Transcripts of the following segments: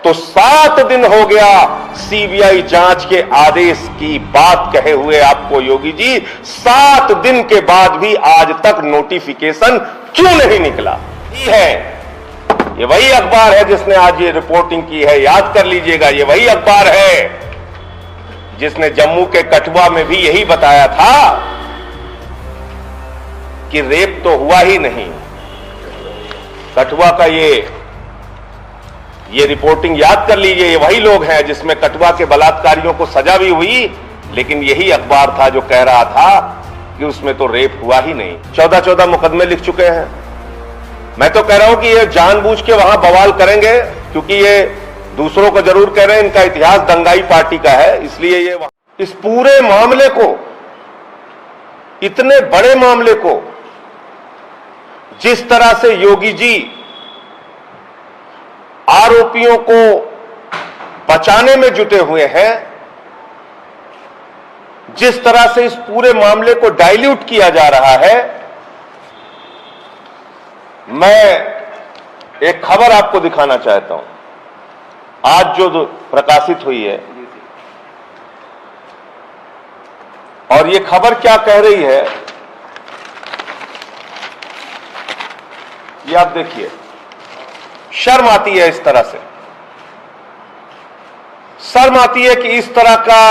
तो 7 दिन हो गया सीबीआई जांच के आदेश की बात कहे हुए आपको योगी जी, 7 दिन के बाद भी आज तक नोटिफिकेशन क्यों नहीं निकला? ये वही अखबार है जिसने आज ये रिपोर्टिंग की है, याद कर लीजिएगा। ये वही अखबार है जिसने जम्मू के कठुआ में भी यही बताया था कि रेप तो हुआ ही नहीं। कठुआ का ये रिपोर्टिंग याद कर लीजिए। ये वही लोग हैं जिसमें कठुआ के बलात्कारियों को सजा भी हुई, लेकिन यही अखबार था जो कह रहा था कि उसमें तो रेप हुआ ही नहीं। 14 मुकदमे लिख चुके हैं। मैं तो कह रहा हूं कि ये जानबूझ के वहां बवाल करेंगे, क्योंकि ये दूसरों को जरूर कह रहे हैं इनका इतिहास दंगाई पार्टी का है, इसलिए ये इस पूरे मामले को, इतने बड़े मामले को जिस तरह से योगी जी आरोपियों को बचाने में जुटे हुए हैं, जिस तरह से इस पूरे मामले को डाइल्यूट किया जा रहा है, मैं एक खबर आपको दिखाना चाहता हूं आज जो प्रकाशित हुई है। और ये खबर क्या कह रही है ये आप देखिए। शर्म आती है इस तरह से, शर्म आती है कि इस तरह का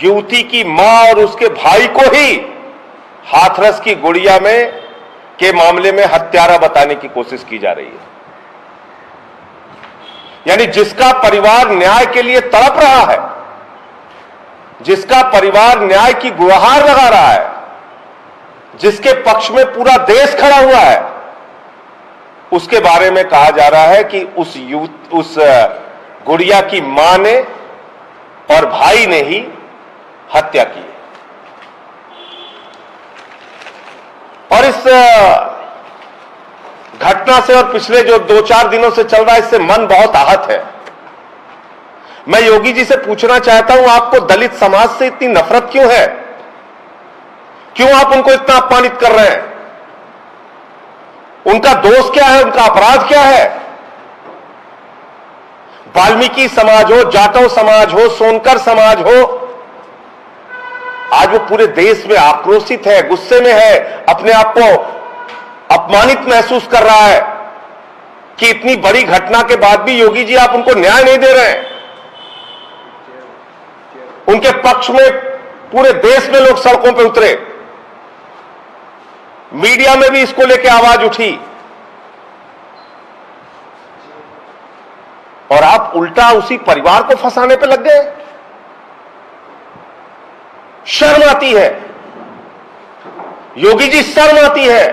युवती की मां और उसके भाई को ही हाथरस की गुड़िया में के मामले में हत्यारा बताने की कोशिश की जा रही है। यानी जिसका परिवार न्याय के लिए तड़प रहा है, जिसका परिवार न्याय की गुहार लगा रहा है, जिसके पक्ष में पूरा देश खड़ा हुआ है, उसके बारे में कहा जा रहा है कि उस गुड़िया की मां ने और भाई ने ही हत्या की। और इस घटना से और पिछले जो 2-4 दिनों से चल रहा है, इससे मन बहुत आहत है। मैं योगी जी से पूछना चाहता हूं, आपको दलित समाज से इतनी नफरत क्यों है? क्यों आप उनको इतना अपमानित कर रहे हैं? उनका दोष क्या है? उनका अपराध क्या है? वाल्मीकि समाज हो, जाटव समाज हो, सोनकर समाज हो, आज वो पूरे देश में आक्रोशित है, गुस्से में है, अपने आप को अपमानित महसूस कर रहा है कि इतनी बड़ी घटना के बाद भी योगी जी आप उनको न्याय नहीं दे रहे हैं। उनके पक्ष में पूरे देश में लोग सड़कों पर उतरे, मीडिया में भी इसको लेकर आवाज उठी, और आप उल्टा उसी परिवार को फंसाने पे लग गए। शर्म आती है योगी जी, शर्म आती है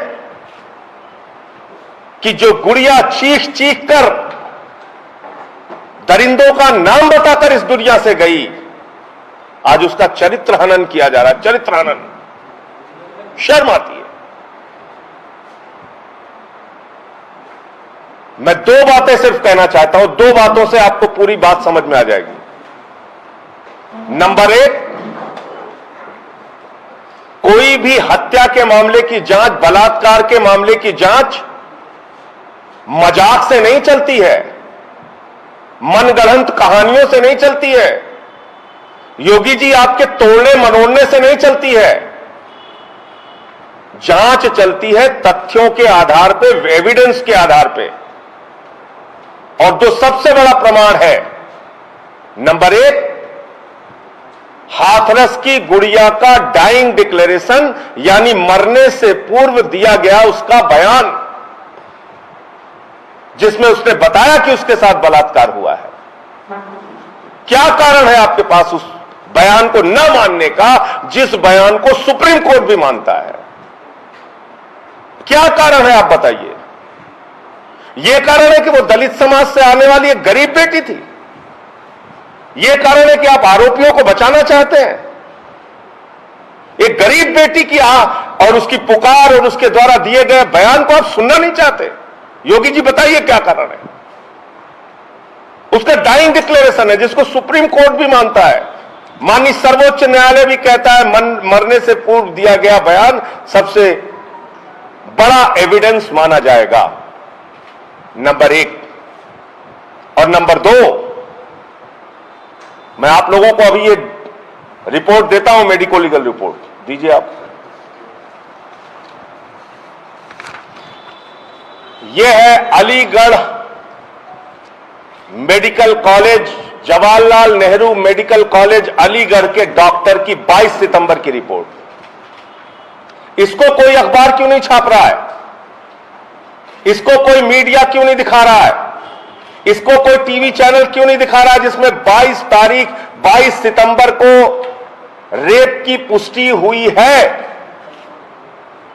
कि जो गुड़िया चीख चीख कर दरिंदों का नाम बताकर इस दुनिया से गई, आज उसका चरित्र हनन किया जा रहा है। चरित्र हनन, शर्म आती है। मैं 2 बातें सिर्फ कहना चाहता हूं, 2 बातों से आपको पूरी बात समझ में आ जाएगी। नंबर 1, कोई भी हत्या के मामले की जांच, बलात्कार के मामले की जांच मजाक से नहीं चलती है, मनगढ़ंत कहानियों से नहीं चलती है, योगी जी आपके तोड़ने मरोड़ने से नहीं चलती है। जांच चलती है तथ्यों के आधार पे, एविडेंस के आधार पे। और जो सबसे बड़ा प्रमाण है, नंबर 1, हाथरस की गुड़िया का डाइंग डिक्लेरेशन, यानी मरने से पूर्व दिया गया उसका बयान, जिसमें उसने बताया कि उसके साथ बलात्कार हुआ है। क्या कारण है आपके पास उस बयान को न मानने का, जिस बयान को सुप्रीम कोर्ट भी मानता है? क्या कारण है आप बताइए? यह कारण है कि वो दलित समाज से आने वाली एक गरीब बेटी थी? यह कारण है कि आप आरोपियों को बचाना चाहते हैं? एक गरीब बेटी की और उसकी पुकार और उसके द्वारा दिए गए बयान को आप सुनना नहीं चाहते? योगी जी बताइए क्या कारण है? उसका डाइंग डिक्लेरेशन है, जिसको सुप्रीम कोर्ट भी मानता है, माननीय सर्वोच्च न्यायालय भी कहता है मरने से पूर्व दिया गया बयान सबसे बड़ा एविडेंस माना जाएगा। नंबर 1। और नंबर 2, मैं आप लोगों को अभी ये रिपोर्ट देता हूं, मेडिको लीगल रिपोर्ट दीजिए आप। ये है Aligarh medical college, Jawaharlal Nehru medical college Aligarh के डॉक्टर की 22 सितंबर की रिपोर्ट। इसको कोई अखबार क्यों नहीं छाप रहा है? इसको कोई मीडिया क्यों नहीं दिखा रहा है? इसको कोई टीवी चैनल क्यों नहीं दिखा रहा है? जिसमें 22 सितंबर को रेप की पुष्टि हुई है।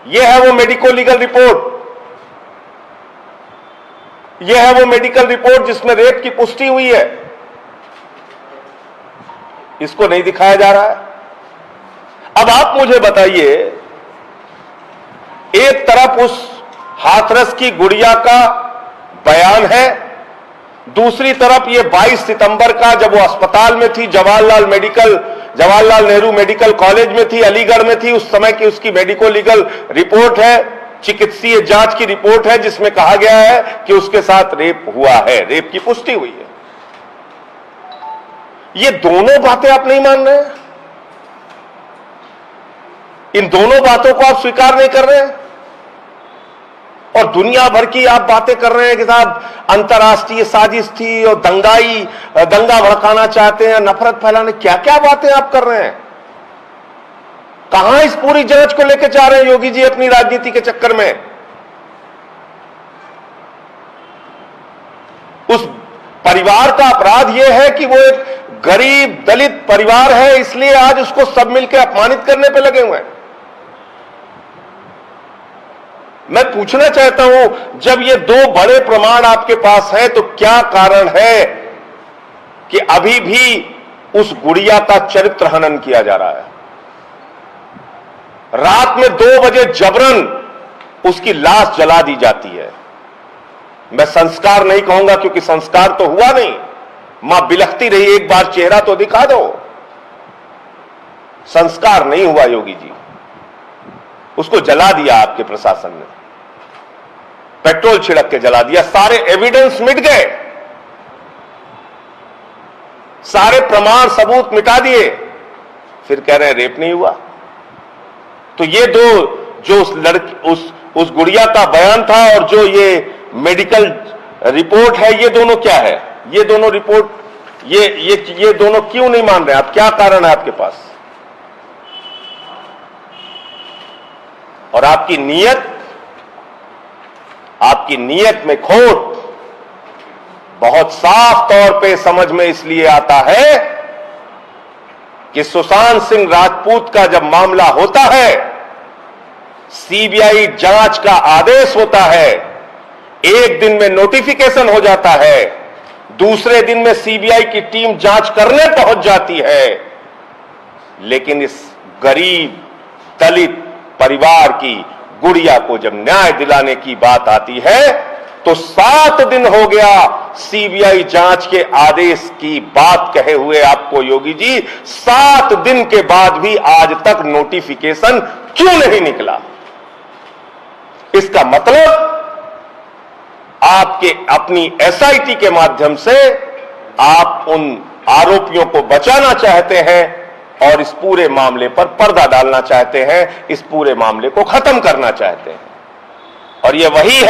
यह है वो मेडिको लीगल रिपोर्ट, यह है वो मेडिकल रिपोर्ट जिसमें रेप की पुष्टि हुई है। इसको नहीं दिखाया जा रहा है। अब आप मुझे बताइए, एक तरफ उस हाथरस की गुड़िया का बयान है, दूसरी तरफ ये 22 सितंबर का, जब वो अस्पताल में थी, जवाहरलाल नेहरू मेडिकल कॉलेज में थी, अलीगढ़ में थी, उस समय की उसकी मेडिको लीगल रिपोर्ट है, चिकित्सीय जांच की रिपोर्ट है, जिसमें कहा गया है कि उसके साथ रेप हुआ है, रेप की पुष्टि हुई है। ये दोनों बातें आप नहीं मान रहे हैं? इन दोनों बातों को आप स्वीकार नहीं कर रहे हैं और दुनिया भर की आप बातें कर रहे हैं कि साहब अंतर्राष्ट्रीय साजिश थी और दंगा भड़काना चाहते हैं, नफरत फैलाने, क्या क्या बातें आप कर रहे हैं? कहां इस पूरी जांच को लेकर जा रहे हैं योगी जी अपनी राजनीति के चक्कर में? उस परिवार का अपराध यह है कि वो एक गरीब दलित परिवार है, इसलिए आज उसको सब मिलकर अपमानित करने पे लगे हुए हैं। मैं पूछना चाहता हूं, जब ये दो बड़े प्रमाण आपके पास हैं, तो क्या कारण है कि अभी भी उस गुड़िया का चरित्र हनन किया जा रहा है? रात में 2 बजे जबरन उसकी लाश जला दी जाती है। मैं संस्कार नहीं कहूंगा क्योंकि संस्कार तो हुआ नहीं, मां बिलखती रही, एक बार चेहरा तो दिखा दो। संस्कार नहीं हुआ योगी जी, उसको जला दिया आपके प्रशासन ने, पेट्रोल छिड़क के जला दिया, सारे एविडेंस मिट गए, सारे प्रमाण सबूत मिटा दिए, फिर कह रहे हैं रेप नहीं हुआ। तो ये दो, जो उस गुड़िया का बयान था और जो ये मेडिकल रिपोर्ट है, ये दोनों क्या है? ये दोनों रिपोर्ट, ये दोनों क्यों नहीं मान रहे आप? क्या कारण है आपके पास? और आपकी नीयत में खोट बहुत साफ तौर पे समझ में इसलिए आता है कि सुशांत सिंह राजपूत का जब मामला होता है, सीबीआई जांच का आदेश होता है, एक दिन में नोटिफिकेशन हो जाता है, दूसरे दिन में सीबीआई की टीम जांच करने पहुंच जाती है, लेकिन इस गरीब दलित परिवार की गुड़िया को जब न्याय दिलाने की बात आती है, तो 7 दिन हो गया सीबीआई जांच के आदेश की बात कहे हुए आपको योगी जी, 7 दिन के बाद भी आज तक नोटिफिकेशन क्यों नहीं निकला? इसका मतलब आपके अपनी एसआईटी के माध्यम से आप उन आरोपियों को बचाना चाहते हैं और इस पूरे मामले पर पर्दा डालना चाहते हैं, इस पूरे मामले को खत्म करना चाहते हैं। और ये वही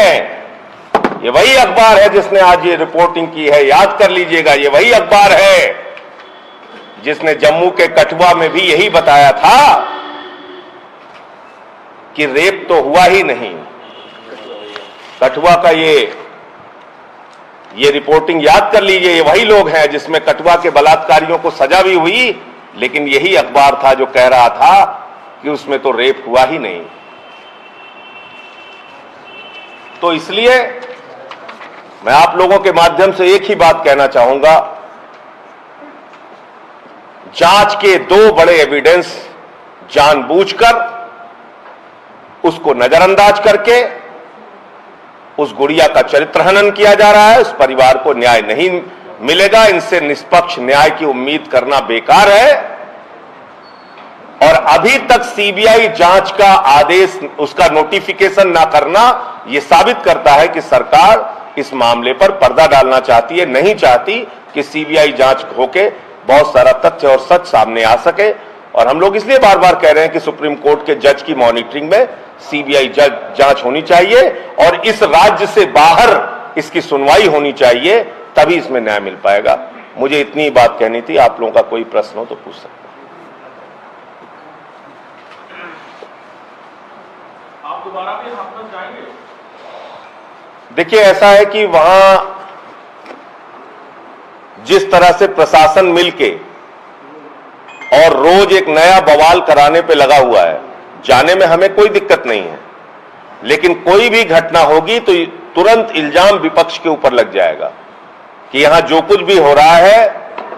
अखबार है जिसने आज ये रिपोर्टिंग की है, याद कर लीजिएगा, ये वही अखबार है जिसने जम्मू के कठुआ में भी यही बताया था कि रेप तो हुआ ही नहीं। कठुआ का ये रिपोर्टिंग याद कर लीजिए, ये वही लोग हैं जिसमें कठुआ के बलात्कारियों को सजा भी हुई, लेकिन यही अखबार था जो कह रहा था कि उसमें तो रेप हुआ ही नहीं। तो इसलिए मैं आप लोगों के माध्यम से एक ही बात कहना चाहूंगा, जांच के 2 बड़े एविडेंस जानबूझकर उसको नजरअंदाज करके उस गुड़िया का चरित्र हनन किया जा रहा है। उस परिवार को न्याय नहीं मिलेगा, इनसे निष्पक्ष न्याय की उम्मीद करना बेकार है। और अभी तक सीबीआई जांच का आदेश, उसका नोटिफिकेशन ना करना, यह साबित करता है कि सरकार इस मामले पर पर्दा डालना चाहती है, नहीं चाहती कि सीबीआई जांच होके बहुत सारा तथ्य और सच सामने आ सके। और हम लोग इसलिए बार बार कह रहे हैं कि सुप्रीम कोर्ट के जज की मॉनिटरिंग में सीबीआई जांच होनी चाहिए और इस राज्य से बाहर इसकी सुनवाई होनी चाहिए, तभी इसमें न्याय मिल पाएगा। मुझे इतनी बात कहनी थी। आप लोगों का कोई प्रश्न हो तो पूछ सकते हैं। आप दोबारा भी हाथरस जाएंगे? देखिए, ऐसा है कि वहां जिस तरह से प्रशासन मिलके और रोज एक नया बवाल कराने पे लगा हुआ है, जाने में हमें कोई दिक्कत नहीं है, लेकिन कोई भी घटना होगी तो तुरंत इल्जाम विपक्ष के ऊपर लग जाएगा कि यहां जो कुछ भी हो रहा है,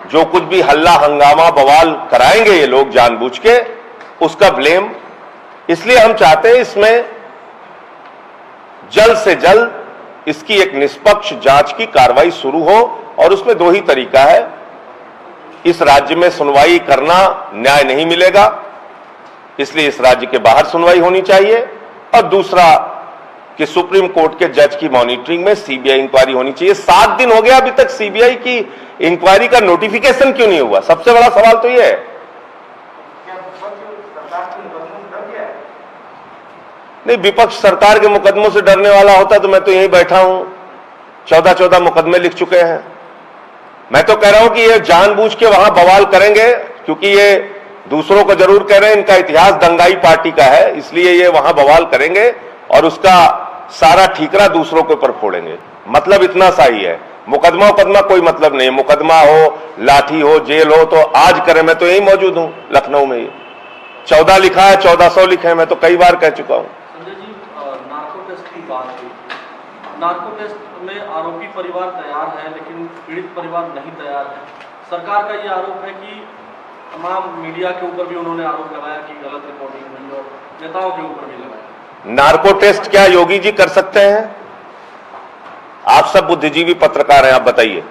जो कुछ भी हल्ला हंगामा बवाल कराएंगे ये लोग जानबूझ के, उसका ब्लेम। इसलिए हम चाहते हैं इसमें जल्द से जल्द इसकी एक निष्पक्ष जांच की कार्रवाई शुरू हो, और उसमें दो ही तरीका है। इस राज्य में सुनवाई करना न्याय नहीं मिलेगा, इसलिए इस राज्य के बाहर सुनवाई होनी चाहिए, और दूसरा कि सुप्रीम कोर्ट के जज की मॉनिटरिंग में सीबीआई इंक्वायरी होनी चाहिए। 7 दिन हो गया अभी तक सीबीआई की इंक्वायरी का नोटिफिकेशन क्यों नहीं हुआ? सबसे बड़ा सवाल तो यह है। नहीं, विपक्ष सरकार के मुकदमों से डरने वाला होता तो मैं तो यहीं बैठा हूं। 14 मुकदमे लिख चुके हैं। मैं तो कह रहा हूं कि ये जानबूझ के वहां बवाल करेंगे, क्योंकि ये दूसरों को जरूर कह रहे हैं, इनका इतिहास दंगाई पार्टी का है, इसलिए ये वहां बवाल करेंगे और उसका सारा ठीकरा दूसरों के ऊपर फोड़ेंगे। मतलब इतना सा ही है। मुकदमा कोई मतलब नहीं है। मुकदमा हो, लाठी हो, जेल हो तो आज करें। मैं तो यही मौजूद हूं लखनऊ में। 14 लिखा है, 1400 लिखे हैं, मैं तो कई बार कह चुका हूं। संजय जी, नार्को टेस्ट की बात हुई। नार्को टेस्ट में आरोपी परिवार तैयार है, लेकिन पीड़ित परिवार नहीं तैयार है। सरकार का यह आरोप है कि तमाम मीडिया के ऊपर भी उन्होंने आरोप लगाया कि गलत रिपोर्टिंग हुई, और नेताओं के ऊपर भी लगाया। नार्को टेस्ट क्या योगी जी कर सकते हैं? आप सब बुद्धिजीवी पत्रकार हैं, आप बताइए,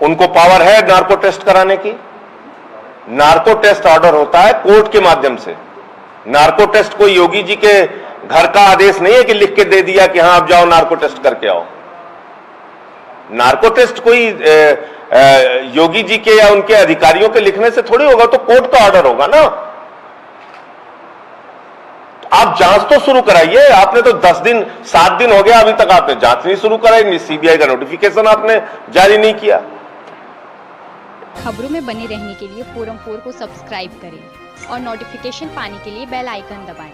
उनको पावर है नार्को टेस्ट कराने की? नार्को टेस्ट ऑर्डर होता है कोर्ट के माध्यम से। नार्को टेस्ट कोई योगी जी के घर का आदेश नहीं है कि लिख के दे दिया कि हां आप जाओ नार्को टेस्ट करके आओ। नार्को टेस्ट कोई योगी जी के या उनके अधिकारियों के लिखने से थोड़ी होगा, तो कोर्ट का ऑर्डर होगा ना। आप जांच तो शुरू कराइए। आपने तो 7 दिन हो गया, अभी तक आपने जांच नहीं शुरू कराई, सीबीआई का नोटिफिकेशन आपने जारी नहीं किया। खबरों में बने रहने के लिए फोरम 4 को सब्सक्राइब करें और नोटिफिकेशन पाने के लिए बेल आइकन दबाएं।